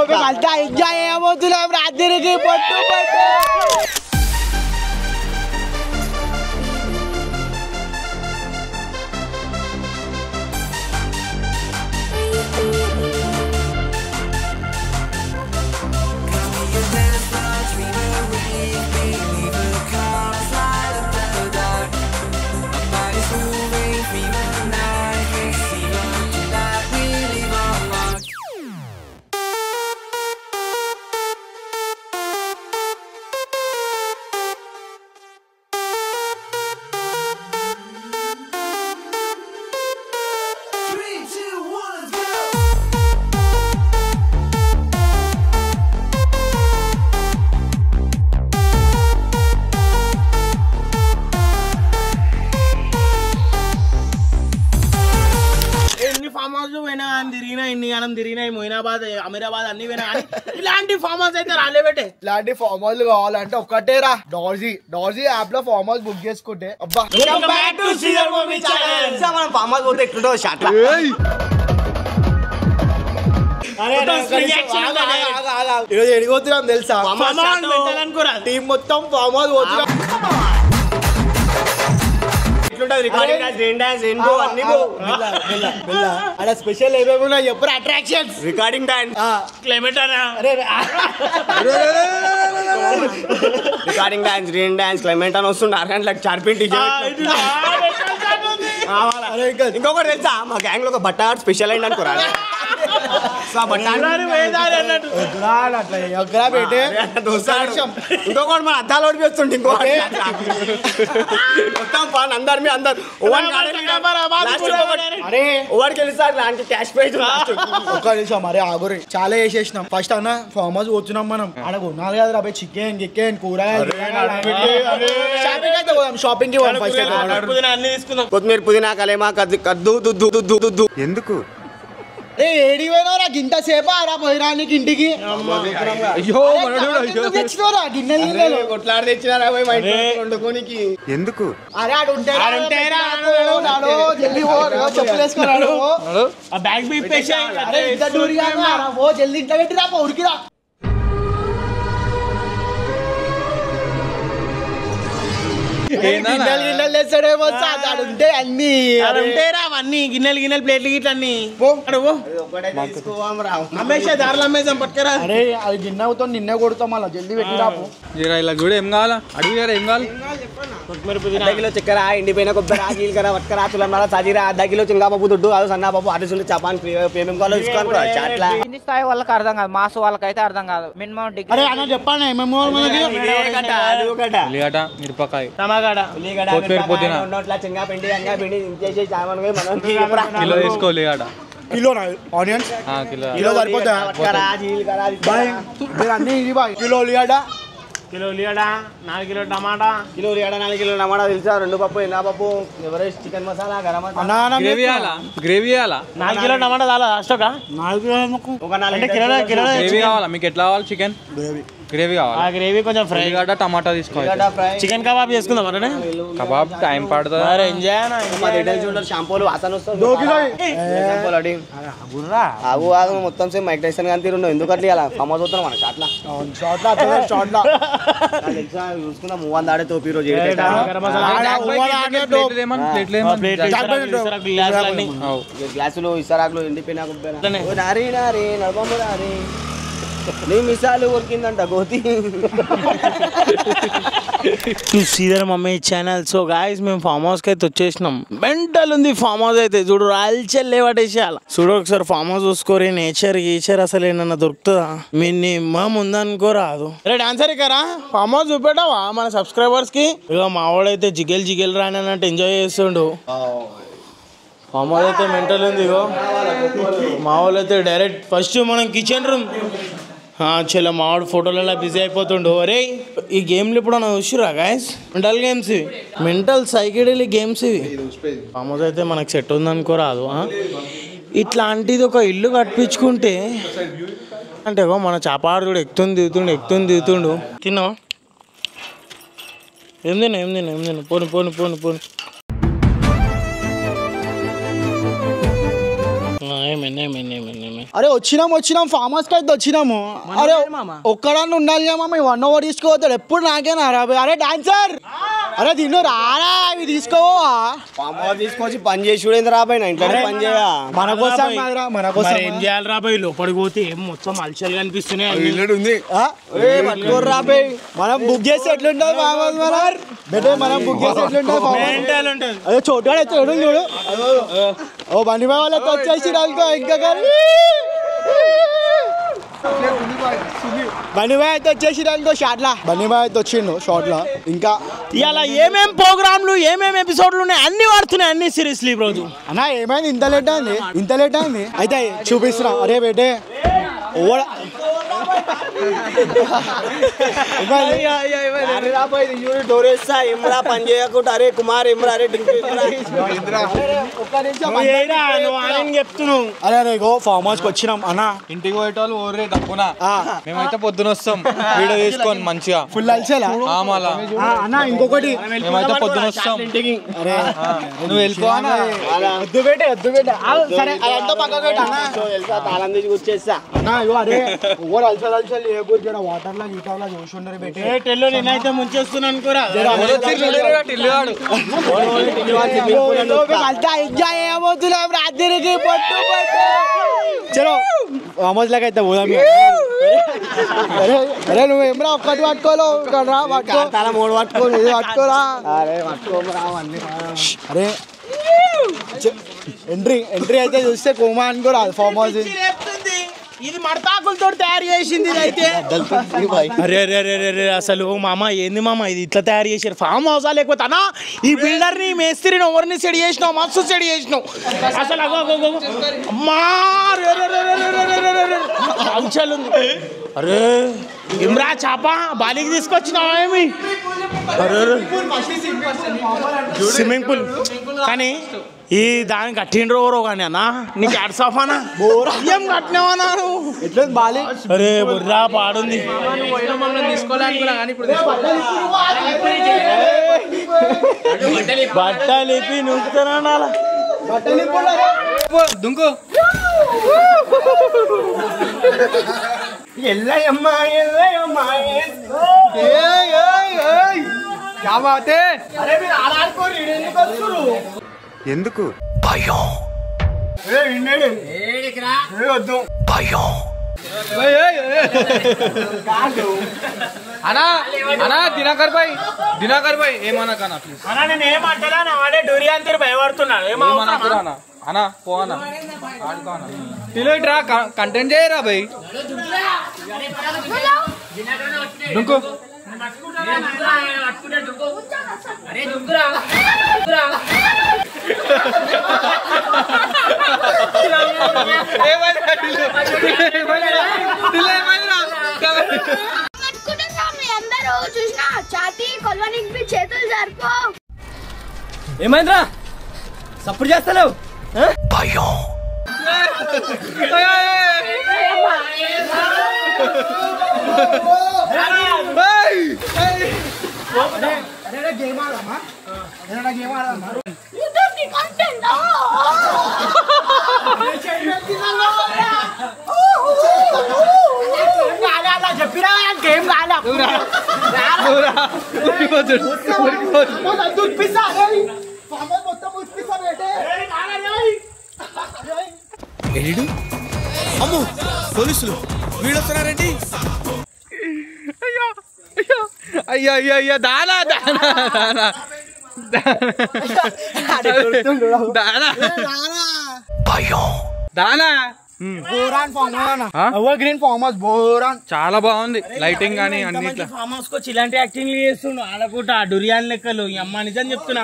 అంతా ఎంజాయ్ చేయబోతున్నాం రాత్రికి పొట్టు పొట్టు. తిరిగినాయి మొయినాబాద్ అమీరాబాద్ అన్ని పోయినా కానీ ఇలాంటి ఫామ్ హౌస్ అయితే రాలేబెట్టే. ఇలాంటి ఫామ్ హౌస్ కావాలంటే ఒక్కటే రా, డార్జీ యాప్ లో ఫామ్ హౌస్ బుక్ చేసుకుంటే. అబ్బా మనం ఫామ్ హౌస్ పోతే ఎట్లుంటో షాట్ ఈరోజు ఎడిపోతున్నాం తెలుసా? టీం మొత్తం ఫామ్ హౌస్ పోతున్నాం. స్పెషల్ ఏమేమి చెప్పరు attractions recording dance climate recording dance reign dance climate అని వస్తుండే 6 గంటలకు చార్పింటి. ఇంకొకటి తెలుసా, మా గ్యాంగ్ లో ఒక బట్ట స్పెషల్ అయింది అనుకోరా. ఇంకొకటి మన అద్దాలు ఓడిపోతుండే. ఇంకొకటి క్యాష్ ప్రైజ్. ఒక్క నిమిషం మరే ఆగురి, చాలా వేసేసినాం. ఫస్ట్ అన్న ఫామ్ హౌస్ వచ్చినాం మనం. ఆడ కొన్నాళ్ళు కదా రాబోయే చికెన్ గికెన్ కూరగాయలు షాపింగ్ కి అన్ని తీసుకుందాం. కొత్తిమీర పుదీనా కలేమా కద్దు ఎందుకు ఏడి పోయినరా గింత సేపా రా పోయిరానికి ఇంటికి? తెచ్చినరా గిన్నెలు కొట్లాడి తెచ్చినారా వండుకోనికి? ఎందుకు? అరే ఆడు చెప్పులు వేసుకున్నాడు. జల్దీ ఇంట్లో పెట్టిరా ఉరికిరా. గిన్నెలు తెస్తాడేమో ఉంటే అన్ని ఉంటాయిరా అవన్నీ గిన్నెలు ప్లేట్లు గిట్ల అన్ని అమ్మేసా దారులు అమ్మేసాం పట్టుకరా. అరే అది గిన్నె అవుతాం నిన్నే కొడతాం అలా జల్దీ పెట్టి రాపు. ఇలా కూడా ఏం కావాలా అడుగు ఏం కావాలి? అర్ధ కిలో చక్కెర ఎండిపోయిన కొబ్బరి జీలకర్ర వట్కర తులమర సజీరా అర్ధ కిలో చింగాపప్పు దుడ్డు అది సన్నపప్పు అరిసులు చపాన్ ఏమేమి కావాలో తీసుకోవాలి. అట్లా కింది స్థాయి వాళ్ళకి అర్థం కాదు, మాస్ వాళ్ళకైతే అర్థం కాదు. Minimum degree. అరే అన్న చెప్పాను మిరపకాయ కొత్తిమీర పుదీనా కిలో తీసుకో. కిలో ఆనియన్స్ కిలో సరిపోతా. కిలో ఉల్లిగడ్డ కిలో ఉల్లిగడ్డ 4 కిలో టమాటా కిలో ఉల్లిగడ్డ 4 కిలో టమాటా తెలుసా? 2 పప్పు ఎన్నపప్పు ఎవరెస్ట్ చికెన్ మసాలా గరం మసాలా గ్రేవీ 4 కిలో టమాటా చాలా అష్టక 4 కిలో ఒక 4 కిలో గ్రేవీ కావాలా మీకు? ఎట్లా కావాలి? చికెన్ గ్రేవీ కావాలి. గ్రేవీ కొంచెం ఫ్రై గడ్డ టమాటా తీసుకోవాలి. చికెన్ కబాబ్ చేసుకుందాం అరే. కబాబ్ టైం పడుతుంది. అరే ఎంజాయ్. షాంపూలు వాసన వస్తుంది. మొత్తం సేమ్ మైక్ టైసన్ కానీ తీరు ఎందుకు అట్లా ఇలా ఫామ్ అవుతున్నాం మన షాట్లా చూసుకుందాం. మూవన్ దాడే తోపి రోజు గ్లాసులు ఇసరాకులు ఎండిపోయినా నీ మిసాలు కొరికిందంట గోతి. సీదర్ మమ్మీ ఛానల్. సో గాయస్ మేము ఫామ్ హౌస్ కి అయితే వచ్చేసినాం. మెంటల్ ఉంది ఫామ్ హౌస్ అయితే. చూడు రాల్చెల్ లేవటేసేయాల. చూడు ఒకసారి ఫామ్ హౌస్ చూసుకోరి. నేచర్ అసలు ఏమన్నా దొరుకుతుందా? మినిమం ఉందనుకో రాదు. రే డాన్సర్ ఇకరా ఫామ్ హౌస్ చూపెట్టావా మన సబ్స్క్రైబర్స్ కి? ఇక మా వాడైతే జిగేల్ రాని అన్నట్టు ఎంజాయ్ చేస్తుండు. ఫామ్ హౌస్ అయితే మెంటల్ ఉంది. ఇగో మా వాళ్ళు అయితే డైరెక్ట్ ఫస్ట్ మనం కిచెన్ రూమ్ చలో మావాడు ఫోటోలలో బిజీ అయిపోతుండు. అరే ఈ గేమ్లు ఇప్పుడు మనం చూసిరా గాయస్? మెంటల్ గేమ్స్ ఇవి, మెంటల్ సైకిడెలిక్ గేమ్స్ ఇవి. ఫామ్ హౌస్ అయితే మనకు సెట్ ఉందనుకో రాదు. ఇట్లాంటిది ఒక ఇల్లు కట్టించుకుంటే అంటే మన చాపాడు ఎక్కుతుంది దిగుతుండు. తిన్నావా? ఏం తిన్నా పోను అరే వచ్చినాం ఫామ్ హౌస్ కి అయితే వచ్చినాము. అరే ఒక్కడాన్ని ఉండాలి మామ 1 hour తీసుకోవద్దు ఎప్పుడు నాకేనా అరే డాన్సర్ అరే తిన్ను రారా ఇవి తీసుకోవా ఫామ్ హౌస్ తీసుకొచ్చి పని చేసి చూడేంది రాబాయి నా ఇంట్లో పని చేయా మన కోసం ఏం చేయాలి రాబాయి లోపలికి పోతే ఏం మొత్తం అలచలు కనిపిస్తున్నాయి రాబాయి మనం బుక్ చేసి ఎట్లుంటుంది ఫామ్ హౌస్ మనం బుక్ చేసి ఎట్లుంటుంది అదే చోటు చూడు ఓ బండి వాళ్ళతో వచ్చేసి ఇంకా బనిబాయ్ అయితే వచ్చేసిరానుకో షార్ట్లా బనిబాయ్ అయితే వచ్చిండు షార్ట్లా ఇంకా ఇలా ఏమేం ప్రోగ్రాంలు ఏమేం ఎపిసోడ్లు ఉన్నాయి అన్ని వాడుతున్నాయి అన్ని సిరీస్లు ఈ రోజు అన్నా ఏమైంది ఇంత లేట్ అయింది అయితే చూపిస్తున్నా అరే బేటే డోరేస్తా ఇమ్రా పని చేయకుండా అరే కుమార్ ఇమ్రా అరే చెప్తున్నావు అరే అరే గో ఫామ్ హౌస్ కి వచ్చినాం అన్నా ఇంటికి పోయేటోళ్ళు ఓరే తప్పునా మేమైతే పొద్దున వస్తాం వీడియో తీసుకొని మంచిగా ఫుల్ అలసేలా అన్నా ఇంకొకటి మేమైతే పొద్దున వస్తాం అరే నువ్వు వెళ్ళిపో వద్దు బేటే సరే అదంతా పక్కకు పెట్టు అన్నా తాళం తీసి వచ్చేస్తా అన్నా ఇగో అరే ఓవర్ అలసలు ఏ కూర్చొని వాటర్ లా గీటర్లా చూసి ఉండరు బేటే టెల్లో నేనైతే ముంచేస్తున్నాను అనుకోరా ఎంజాయ్ ఏమవుతున్నాం రాత్రికి పట్టు చలో ఫామోస్ లాగా అయితే పోదాం అరే నువ్వు ఏమరా ఒక్కటి పట్టుకోలేవు రా పట్టుకో తల మూడు పట్టుకో ఇది పట్టుకోరా అరే పట్టుకోమరా అన్ని అరే ఎంట్రీ అయితే చూస్తే కోమా అనుకోరా ఫామ్ హౌస్ ఇది మడతాకులతో తయారు చేసింది ఇది అయితే అరే అరే అరే అరే అసలు మామ ఏంది మామ ఇది ఇట్లా తయారు చేసారు ఫామ్ హౌసా లేకపోతే అన్నా ఈ బిల్డర్ ని మేస్త్రిని ఎవరిని సెడి చేసినావు మస్తు సెడి చేసినావు అసలు అమ్మా అంశాలు అరే ఇమ్రా చాప బాలికి తీసుకొచ్చినావా ఏమి స్విమ్మింగ్ పూల్ కానీ ఈ దాన్ని కట్టిండ్రు ఎవరో కానీ అన్న నీకు అడ్సాఫానా ఏం కట్టినావా ఎట్లా బాలి అరే బుర్రా పాడుంది బట్టలు ఇప్పి నూకుతానా దుంకు ఎందుకు భయం భయం అనా అనా దినాకర్ భాయ్ ఏమన్నా కన్నా ప్లీజ్ అన్నా నేను ఏమంటారా నా వాడే డోరియాన్ తీరు భయపడుతున్నాడు ఏమన్నా అనా పో అన్నా రా కంటెంట్ చేయరా భాయ్ దుంకు ఏమైందిరా సప్పుడు చేస్తలేవు భయం చెప్పినా గేమ్ అమ్మో పోలీసులు వీళ్ళు వస్తున్నారేంటి అయ్యా అయ్యా అయ్యా దానా దానా దానా దానా భయం దానా boron green farm house boron చాలా బాగుంది లైటింగ్ కానీ అన్నిట్లో ఫామ్ హౌస్ వచ్చి ఇలాంటి యాక్టింగ్ చేస్తుండు ఆడకూట డురియాన్ లెక్కలు ఈ అమ్మ నిజం చెప్తున్నా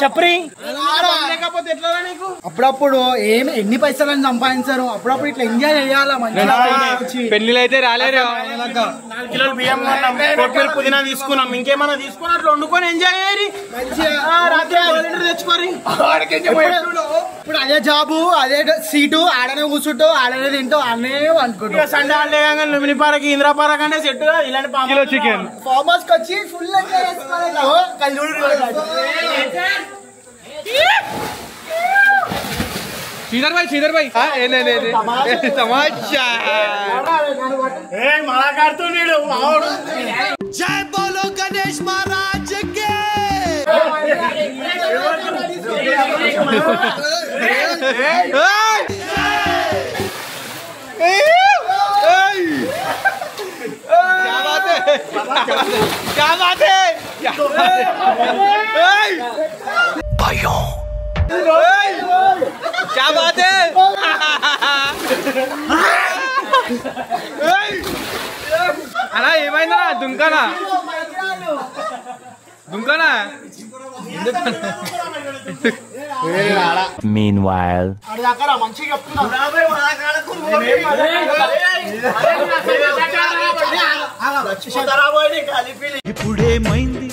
చెప్పరి లేకపోతే ఎట్లా నీకు అప్పుడప్పుడు ఎన్ని పైసలని సంపాదించారు అప్పుడప్పుడు ఇట్లా ఎంజాయ్ చేయాలా మంచిగా పెళ్లిలు అయితే రాలేరు 4 కిలోలు బియ్యం కొన్నాం కొత్తిమీర పుదీనా తీసుకున్నాం ఇంకేమన్నా తీసుకుని అట్లా వండుకొని ఎంజాయ్ చేయరి రాత్రి తెచ్చుకోరి ఇప్పుడు అదే జాబు అదే సీటు ఆడనే కూర్చుంటావు ఆడనే తింటావు అనే అనుకుంటా సండే హాలిడే కానీ లుమిని పార్క్ ఇందిరా పార్క్ అంటే సెట్ ఇలాంటి కిలో చికెన్ ఫామ్ హౌస్ కి వచ్చి ఫుల్ ఎంజాయ్ చేసుకోవాలి శ్రీధర్ భాయ్ తమాషా జై బోలో గణేష్ మహారాజ్ కి क्या बात है భయం क्या बात है అలా ఏమైందా దుంకనా Meanwhile, ఇప్పుడేమైంది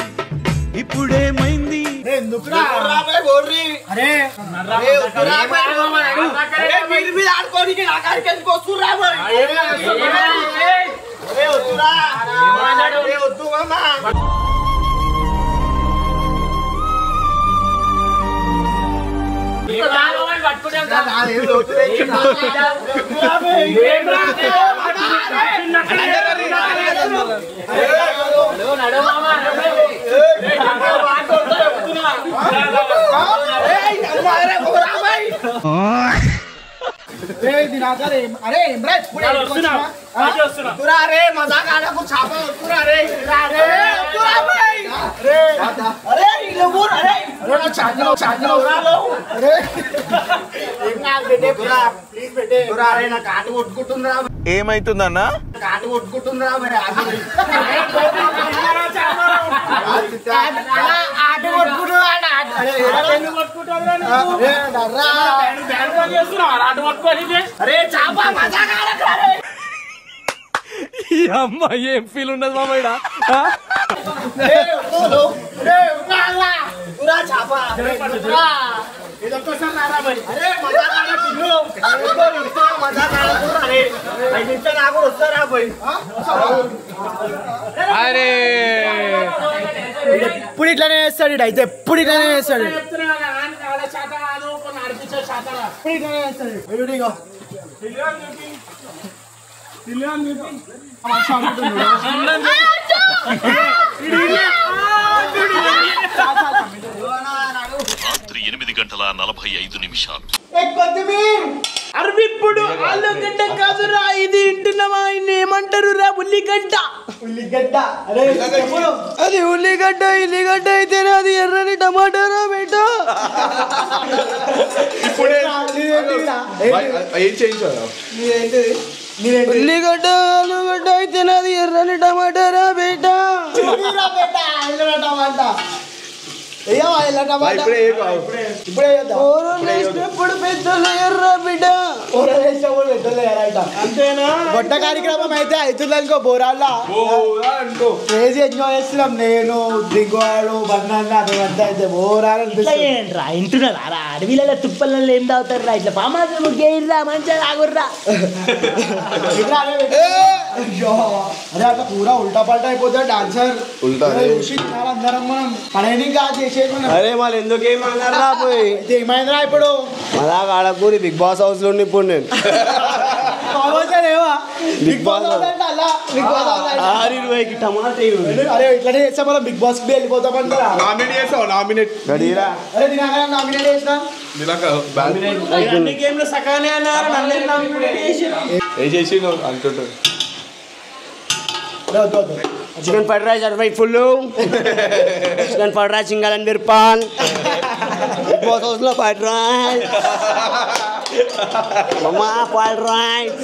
అరే ఇమ్రాన్ రే మజాక్ ఆడకు చాప వస్తురా రే అరే ఇల్లు అరే చాంజలో అరే ఏం నా బెటే పురా ప్లీజ్ బెటే పురా రే నా కాటు కొట్టుకుంటుందిరా ఏమైతుందన్న కాటు కొట్టుకుంటుందిరా మరి ఆట కొట్టుకుంటున్నా అరే చాప మజాక్ ఆడకు ఈ అమ్మాయి ఏం ఫీల్ ఉండదు మామయ్య అరే ఎప్పుడు ఇట్లానే వేస్తాడు ఇటు అయితే ఎప్పుడు ఇట్లానే వేస్తాడు రాత్రి 8:45 అరవిప్పుడు ఆలుగడ్డ కాదురా ఇది ఇంటున్నావా ఇన్ని ఏమంటారు రా ఉల్లిగడ్డ అది ఉల్లిగడ్డ అయితేనే అది ఎర్రని టమాటారా బేటా ఉల్లిగడ్డ ఆలుగడ్డ అయితేనే అది ఎర్రని టమాటారా బేటా ఇప్పుడు పెద్దలు ఎర్ర బిడ్డ అంతేనా గొడ్డ కార్యక్రమం అయితే అవుతుందనుకో బోరాల్లో క్రేజీ ఎంజాయ్ చేస్తున్నాం నేను దిగువాడు బంగారు అదంతా అయితే బోరాలు ఇంటున్నారా అడవిలలో తుప్పలలో ఏం తాగుతారు రా ఇట్లా పామాజు ముగ్గేయిర్రా మంచిగా తాగుర్రా అరే అట్లా పూరా ఉల్టా పల్టా అయిపోతుంది డాన్సర్ అందరం మనం పడేని కాదు చేసేది మనం అరే వాళ్ళు ఎందుకు ఏమన్నారా పోయి ఏమైందిరా ఇప్పుడు మళ్ళా కాడకూరి బిగ్ బాస్ హౌస్ లో ఇప్పుడు నేను బిగ్ బాస్ అరే ఇట్లానే చేస్తా మనం బిగ్ బాస్ కి వెళ్ళిపోతామంటారా గడిరా అరే దినాకరా నామినేట్ చేసినా సకానే అన్నారు chicken fried rice 60 full chicken fried rice single and మిర్పాన్ బిగ్ బాస్ హౌస్ లో ఫ్రైడ్ రైస్ మమ్మా ఫ్రైడ్ రైస్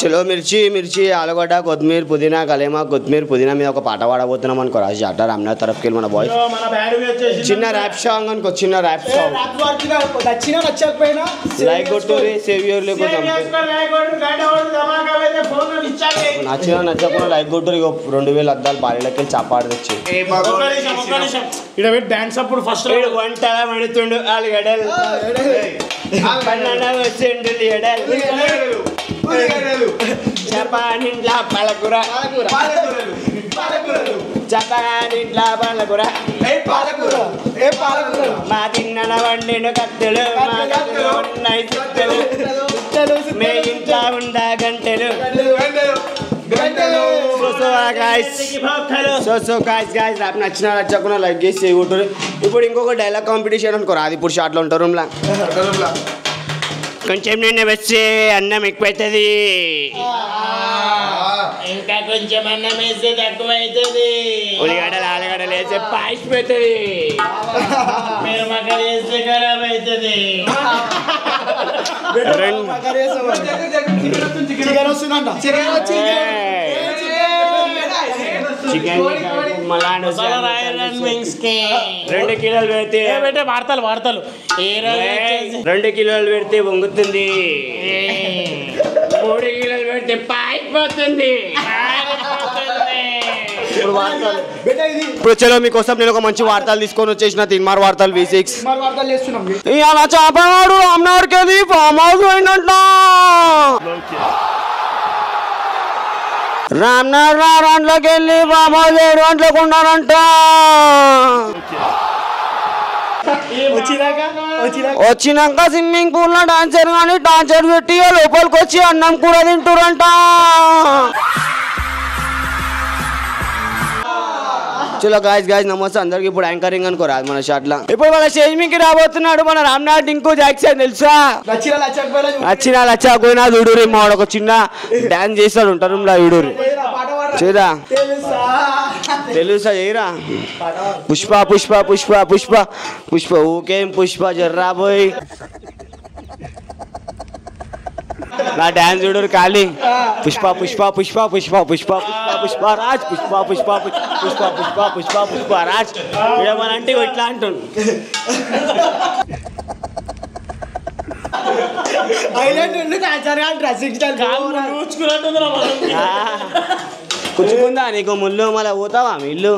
చలో మిర్చి ఆలుగడ్డ కొత్తిమీర పుదీనా కలేమా కొత్తిమీర పుదీనా మీద ఒక పాట పాడబోతున్నాం అనుకో రాజు అట్ట రామ్నాథ్ తరఫుకి వెళ్ళి మన బాయ్ చిన్న ర్యాప్ సాంగ్ అనుకో చిన్న ర్యాప్ సాంగ్ నచ్చినా నచ్చకపోయినా లైక్ కొట్టుకోరి సేవ్ యూర్ లేకపోతే నచ్చినా నచ్చకుండా లైక్ కొట్టురు 2000 అద్దాలు బాలీలకి చపాడు తెచ్చి డాన్స్ అప్పుడు ఫస్ట్ వంట పడుతుండు ఆలుగడ్డలు వచ్చిండు చపానింట్లా పాలకూర చెప్పగాని ఇంట్లో పాలకూర మా తిన్న వండిన కత్తెలు మా కత్తెలు ఉన్నాయి చిత్తెలు మే ఇంట్లో ఉండా గంటెలు నాకు నచ్చకుండా లైక్ చేసి ఉంటుంది. ఇప్పుడు ఇంకొక డైలాగ్ కాంపిటీషన్ అనుకో అది ఇప్పుడు షార్ట్లో ఉంటారు రూమ్లా కొంచెం నిన్న వచ్చి అన్నం ఎక్కువైతుంది ఇంకా కొంచెం అన్నం వేస్తే తక్కువ అవుతుంది ఉల్లిగడ్డలు ఆలుగడ్డలు వేస్తే పాయిపోతుంది మీరు మగ్గ వేస్తే ఖరాబ్ అవుతుంది చికెన్ 2 కిలోలు పెడితే వార్తలు 2 కిలోలు పెడితే వంగుతుంది 3 కిలోలు పెడితే పాయిపోతుంది ఇప్పుడు చలో మీకోసం నేను ఒక మంచి వార్తలు తీసుకొని వచ్చేసిన తిన్మార్ వార్తలు V6 ఇలా చేపవాడు రామ్నగర్కి వెళ్ళి ఫామ్ హౌస్ పోయిందంట రామ్నగర్ 6 గంటలకు వెళ్ళి ఫామ్ హౌస్ 7 గంటలకు ఉన్నారంట వచ్చినాక స్విమ్మింగ్ పూల్ లో డాన్సర్ కానీ డాన్సర్ పెట్టి లోపలికి వచ్చి అన్నం కూర తింటురంట చలో గాయస్ నమస్తే అందరికి ఇప్పుడు యాంకరింగ్ అనుకో రాదు మన షాట్ లా ఇప్పుడు మన స్టేజ్ మీదకి రాబోతున్నాడు మన రామ్నాథ్ టింకు జాక్సన్ తెలుసా నచ్చిన లచ్చకపోయినా చూడురి మా ఒక చిన్న డాన్స్ చేస్తాడు ఉంటారు చూడురి చేదా తెలుసా చేయరా పుష్ప పుష్ప పుష్ప పుష్ప పుష్ప ఊకేం పుష్ప జర్రా పోయి నా డాన్స్ చూడరు ఖాళీ పుష్ప పుష్ప పుష్ప పుష్ప పుష్ప పుష్ప పుష్ప రాజ్ పుష్ప పుష్ప పుష్ప పుష్ప పుష్ప పుష్ప రాజ్ ఏమనంటే ఇట్లా అంటుండు కూర్చుకుందా నీకు ముళ్ళు మళ్ళీ పోతావా మీ ఇల్లు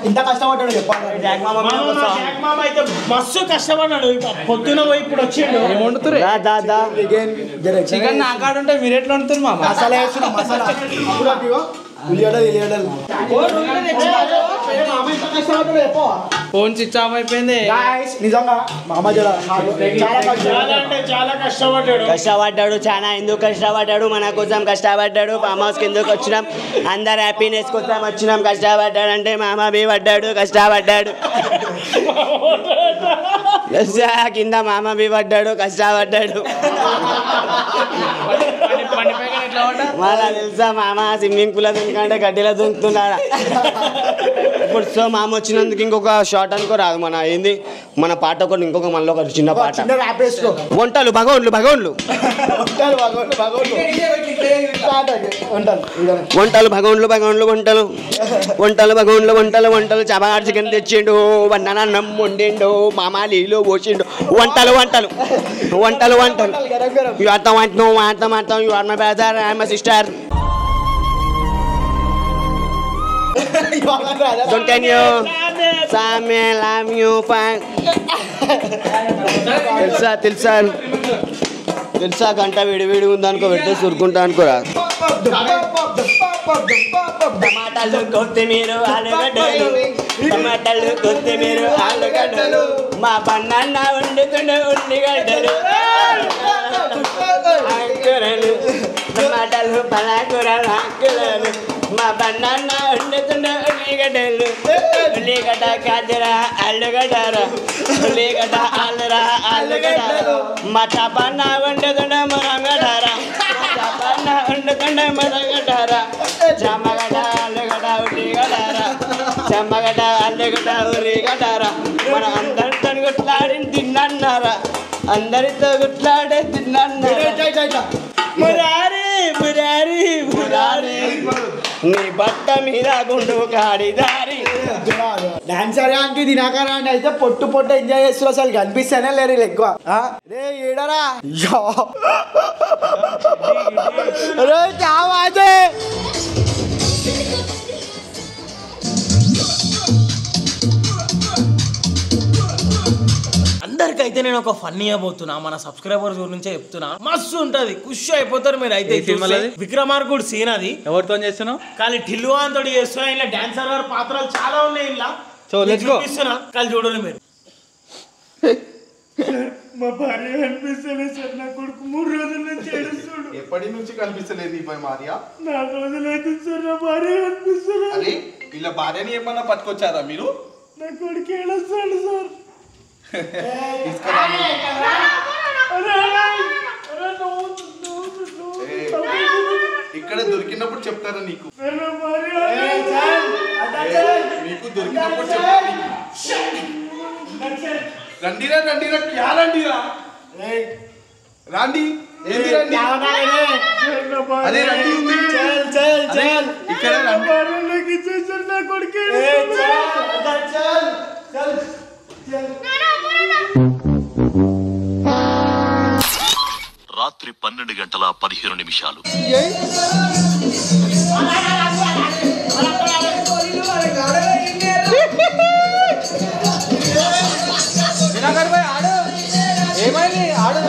ఇంత కష్టపడ్డాడు చెప్పాలి మస్తు కష్టపడ్డాడు పొద్దున పోయి ఇప్పుడు వచ్చిండు చికెన్ నా కాడ ఉంటే మీరు ఎట్లా వండుతారు మామ మసాలా వేస్తున్నా మసాలా ఫోన్ స్విచ్ ఆఫ్ అయిపోయింది నిజంగా మామ చాలా కష్టపడ్డాడు చాలా ఎందుకు కష్టపడ్డాడు మన కోసం కష్టపడ్డాడు ఫామ్ హౌస్ కిందకు వచ్చినాం అందరు హ్యాపీనెస్ కోసం వచ్చినాం కష్టపడ్డాడు అంటే మామ బి పడ్డాడు కష్టపడ్డాడు కింద మామ బి పడ్డాడు కష్టపడ్డాడు మళ్ళా తెలుసా మామ స్విమ్మింగ్ పూల్ దుంకంటే గడ్డిలో దుంకుతున్నాడా ఇప్పుడు సో మామ వచ్చినందుకు ఇంకొక షార్ట్ అనుకో రాదు మన ఏంది మన పాట ఒకటి ఇంకొక మనలో ఒక చిన్న పాట వంటలు భగవంతులు భగవంతులు వంటలు భగవంతులు భగవంతులు వంటలు వంటలు భగవంతులు వంటలు వంటలు చాపాడు చికెన్ తెచ్చిండు అన్నం వండిండు మామ నీళ్ళు పోసిండు వంటలు వంటలు వంటలు వంటలు you are the one no మాట్లాడతాం you are my brother I am my sister Don't can you? Same love you fine. తెలుసా గంట విడివిడి ఉందనుకో పెడితే సురుకుంటా అనుకోరా టమాటాలు కొత్తిమీర ఆలుగడ్డలు టమాటాలు కొత్తిమీర ఆలుగడ్డలు మా బన్నాన్న వండుతుండే ఉల్లిగడ్డలు ఆకుకూరలు టమాటాలు పలాకూరలు ఆకుకూరలు మా బన్నాన్న వండుతుండే ఉల్లిగడ్డలు ఉల్లిగడ్డ కాజరా ఆలుగడ్డరా ఉల్లిగడ్డ ఆలురా ఆలుగడ్డలు మా చపన్న వండుతుండే మురంగడారా చపన్న వండుతుండే మురంగడారా చమ్మగడ్డ ఆలుగడ్డ ఉల్లిగడ్డారా చమ్మగడ్డ ఆలుగడ్డ ఉల్లిగడ్డారా మన అందరితో గుట్లాడి తిన్నారా అందరితో గుట్లాడే తిన్నారా మురారి మురారి మురారి నీ బట్ట మీద గుండు కాడి దారి డాన్సర్ అంటే దినాకరా అంటే అయితే పొట్టు పొట్టు ఎంజాయ్ చేస్తారు అసలు కనిపిస్తానే లేరు ఎక్కువ రే ఏడరా రే చావాజే అందరికి అయితే నేను ఒక ఫన్నీ అయిపోతున్నా, మన సబ్స్క్రైబర్స్ గురించే చెప్తున్నా. మస్తు ఉంటది, ఖుషి అయిపోతారు మీరు అయితే. విక్రమార్కుడు సీన్ అది. ఎవరితో చేస్తున్నావు? కానీ టిల్లువాన్ తోటి చేస్తున్నా. ఇలా డాన్సర్ గారు పాత్రలు చాలా ఉన్నాయి ఇలా. So let's go. కానీ చూడండి మీరు. మా భార్య కనిపిస్తలేదు సార్, నా కొడుకు 3 రోజుల నుంచి ఏడుస్తాడు. ఎప్పటి నుంచి కనిపిస్తలేదు ఈ భార్య? 4 రోజులు అవుతుంది సార్, నా భార్య కనిపిస్తలేదు. అరే ఇలా భార్యని ఏమన్నా పట్టుకొచ్చారా మీరు? నా కొడుకు ఏడుస్తాడు సార్. ఇక్కడ దొరికినప్పుడు చెప్తారా నీకు? మీకు దొరికినప్పుడు చెప్తారా? రండిరా రండిరా, క్యా రండిరా, రండి. ఏంది రండి? అదే రండి ఉంది ఇక్కడ. నా కొడుకు రాత్రి 12:15 ఆడు ఏమైంది? ఆడు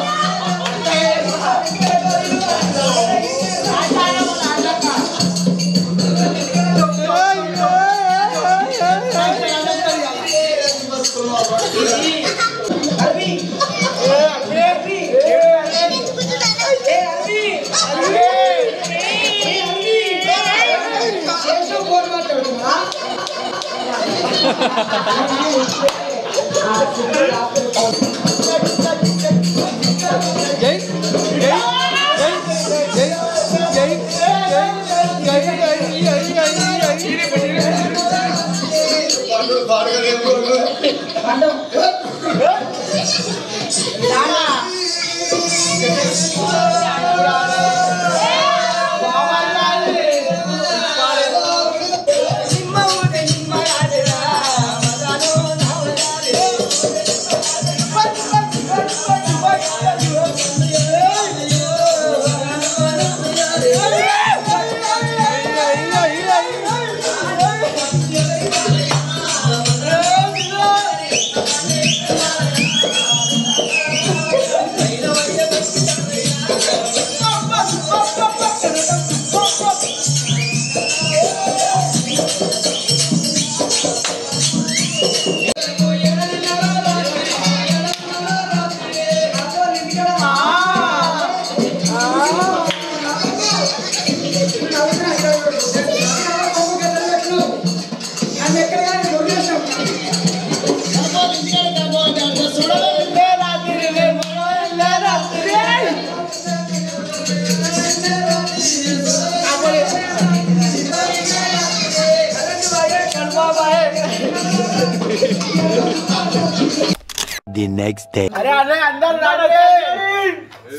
The next day.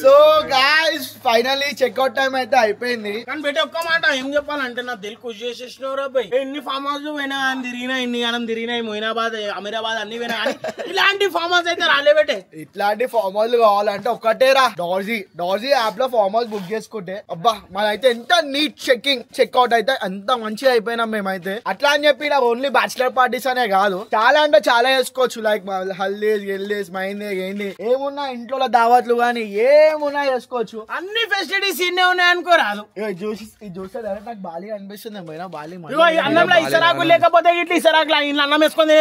So guys finally checkout time అయితే అయిపోయింది. కానీ బయట ఒక్క మాట ఏం చెప్పాలంటే నా దిల్ ఖుషి చేసేసినవరా బై. ఎన్ని ఫామ్ హౌస్ పోయినా అని తిరిగినా, ఎన్ని గానం తిరిగినాయి, మొయినాబాద్ అమీరాబాద్ అన్ని పోయినా కానీ ఇలాంటి ఫామ్ హౌస్ అయితే రాలే బెట్టే. ఇట్లాంటి ఫామ్ హౌస్ కావాలంటే ఒక్కటేరా, డార్జీ యాప్ లో ఫామ్ హౌస్ బుక్ చేసుకుంటే అబ్బా మనైతే ఎంత నీట్ చెక్అవుట్ అయితే అంత మంచిగా అయిపోయినాం మేమైతే. అట్లా అని చెప్పి ఓన్లీ బ్యాచిలర్ పార్టీస్ అనే కాదు, చాలా అంటే చాలా చేసుకోవచ్చు. లైక్ హల్దీస్ గిల్దీస్ మైందేస్ ఏంటి ఏమున్నా ఇంట్లో దావత్లు గానీ ఏమున్నా చేసుకోవచ్చు. అన్ని ఫెసిలిటీస్ ఇన్నే ఉన్నాయి అనుకో రాదు. చూస్తే డైరెక్ట్ నాకు బాలి అనిపిస్తుంది. పోయినా బాలి అన్నంలో ఇసరాకు లేకపోతే ఇట్లా ఇసరాకు ఇంట్లో అన్నం వేసుకొని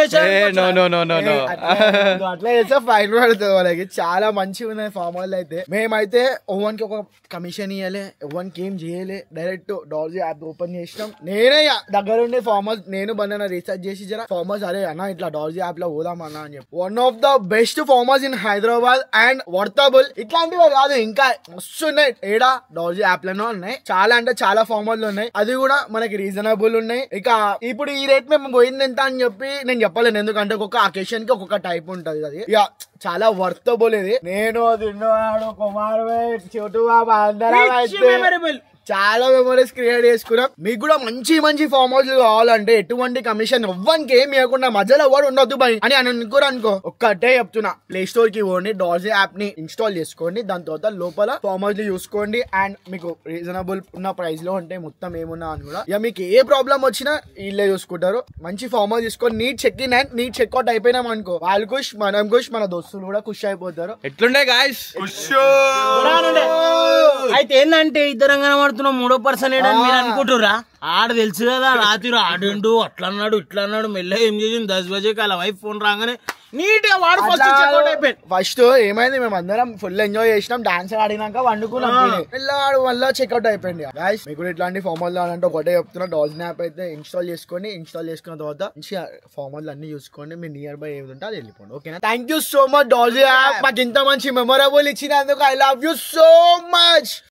అట్లా చేస్తే ఫైన్ పడుతుంది వాళ్ళకి. చాలా మంచిగా ఉన్నాయి ఫామ్ హౌస్ అయితే. మేమైతే ఓవన్కి ఒక కమిషన్ ఇవ్వలే, ఓవన్కి ఏం చేయలే, డైరెక్ట్ డార్జీ యాప్ ఓపెన్ చేసినాం. నేనే దగ్గరుండి ఫామ్ హౌస్ నేను బన్న రీసెర్చ్ చేసి జర ఫామ్ హౌస్ అరే అన్న ఇట్లా డార్జీ యాప్ లో పోదాం అన్న అని చెప్పి. One of the best farm house in Hyderabad and worthable. ఇట్లాంటివి కాదు ఇంకా మస్తు ఉన్నాయి ఏడా డార్జీ యాప్ లోనే ఉన్నాయి. చాలా అంటే చాలా ఫామ్ హౌస్ ఉన్నాయి, అది కూడా మనకి రీజనబుల్ ఉన్నాయి. ఇక ఇప్పుడు ఈ రేట్ మేము పోయింది ఎంత అని చెప్పి నేను చెప్పలేను, ఎందుకంటే ఒక్కొక్క అకేషన్ కి ఒక్కొక్క టైప్ ఉంటది. అది ఇక చాలా వర్తబుల్ ఇది. నేను తిన్నాడు కుమార్ చోటు బాబా అందరం చాలా మెమరీస్ క్రియేట్ చేసుకున్నాం. మీకు కూడా మంచి మంచి ఫామ్ హౌస్ కావాలంటే ఎటువంటి కమిషన్ ఎవ్వరికి ఏం ఇవ్వకుండా మధ్యలో ఎవరు ఉండొద్దు బై అని అనుకో ఒక్కటే చెప్తున్నా, ప్లే స్టోర్ కి పోండి, డార్జీ యాప్ ని ఇన్స్టాల్ చేసుకోండి, దాని తర్వాత లోపల ఫామ్ హౌస్ చూసుకోండి. అండ్ మీకు రీజనబుల్ ఉన్న ప్రైస్ లో ఉంటే మొత్తం ఏమున్నా అని కూడా ఇక మీకు ఏ ప్రాబ్లం వచ్చినా వీళ్ళే చూసుకుంటారు. మంచి ఫామ్ హౌస్ తీసుకొని neat check in and neat checkout అయిపోయినాం అనుకో, వాళ్ళు ఖుష్, మనం ఖుష్, మన దోస్తులు కూడా ఖుష్ అయిపోతారు. ఎట్లుండే గాయస్? అయితే ఏంటంటే ఇద్దరం కనబడుతున్నాం, మూడో పర్సన్ ఏడని మీరు అనుకుంటురా? ఆడు తెలుసు కదా రాత్రి ఆడిండు, అట్లా అన్నాడు ఇట్లా అన్నాడు, మెల్ల ఏం చేసింది 10 బజేకి అలా వైఫ్ ఫోన్ రాగానే నీట్ గా వాడు ఫస్ట్ ఏమైంది, మేము అందరం ఫుల్ ఎంజాయ్ చేసినాం, డాన్స్ ఆడినాక వండుకున్నాం, వాడు మళ్ళీ చెక్అౌట్ అయిపోయింది. గైస్ మీకు కూడా ఇట్లాంటి ఫామ్ హౌస్ అంటే ఒకటే చెప్తున్నా, డార్జీ యాప్ అయితే ఇన్స్టాల్ చేసుకోండి. ఇన్స్టాల్ చేసుకున్న తర్వాత మంచిగా ఫామ్ హౌస్ అన్ని చూసుకోండి, మీ నియర్ బై ఏది ఉంటే అది వెళ్ళిపోండి. ఓకేనా? Thank you so much Darji app, మాకు ఇంత మంచి మెమొరబుల్ ఇచ్చినందుకు. I love you so much.